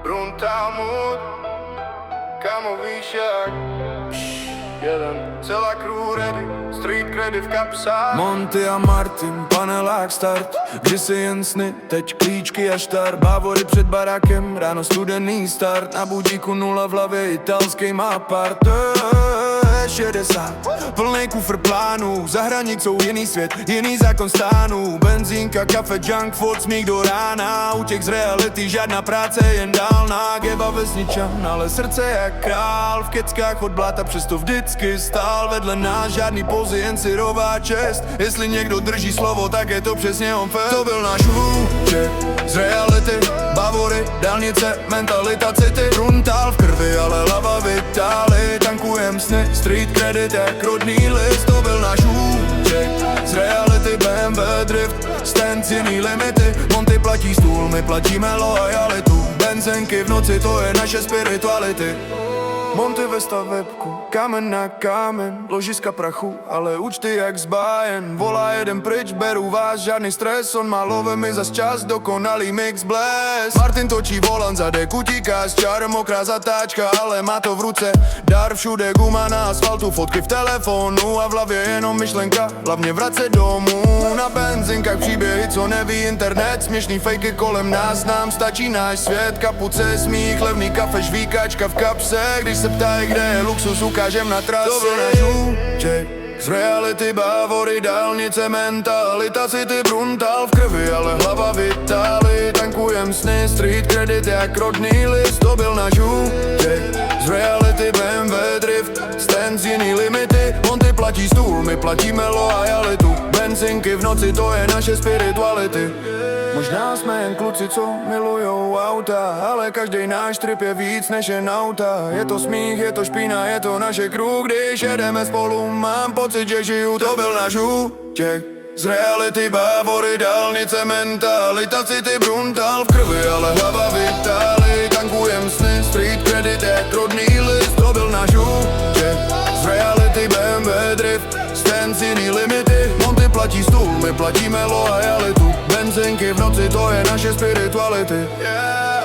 Bruntál mood, kamo víš jak. Jeden, celá crew ready, street credit v kapsách. Monty a Martin, panelák start. Vždy si jen sny, teď klíčky a štart. Bávory před barákem, ráno studený start. Na budíku 0 v hlavě, italský má part. 60, plnej kufr plánů. Za hranicou jiný svět, jiný zákon stánů. Benzínka, kafe, junk food, smích do rána. Utěk z reality, žádná práce, jen dálná. Geba vesničan, ale srdce jak král. V keckách od bláta, přesto vždycky stál. Vedle nás žádný pozy, jen syrová čest. Jestli někdo drží slovo, tak je to přesně on fest. To byl náš útěk z reality. Bavory, dálnice, mentalita, city. Bruntál v krvi, ale hlava v Itálii. Tankujem sny, street credit jak rodný list. To byl náš útěk z reality. BMW drift, stand jiný limity. Monty platí stůl, my platíme lojalitu. Benzenky v noci, to je naše spirituality. Monty ve stavebku, kámen na kámen. Ložiska prachu, ale účty jak zbájen. Volá jeden pryč, beru vás, žádný stres. On má love, mi zas čas, dokonalý mix bless. Martin točí volant, zadek utíká z čar. Mokrá zatáčka, ale má to v ruce. Dar všude, guma na asfaltu, fotky v telefonu. A v hlavě jenom myšlenka, hlavně vracet domů. Na benzinkách příběhy, co neví internet. Směšný fejky kolem nás, nám stačí náš svět. Kapuce, smích, levný kafe, žvíkačka v kapse. Když se ptají, kde je luxus, ukážem na trase. To byl náš útěk z reality, bávory, dálnice, mentalita, city, bruntál v krvi, ale hlava v Itálii. Tankujem sny, street credit jak rodný list. To byl náš útěk z reality, BMW drift, stand jiný limity. Monty platí stůl, my platíme lojalitu. Benzinky v noci, to je naše spirituality. Možná jsme jen kluci, co milujou auta, ale každý náš trip je víc než jen auta. Je to smích, je to špína, je to naše crew. Když jedeme spolu, mám pocit, že žiju. To byl náš útěk z reality, bávory, dálnice, mentalita, city, bruntál v krvi, ale hlava v Itálii. Tankujem sny, street credit jak rodný list. To byl náš útěk z reality, BMW drift, stand jiný limity. Monty platí stůl, my platíme lojalitu. Benzinky v noci, to je naše spirituality. Yeah.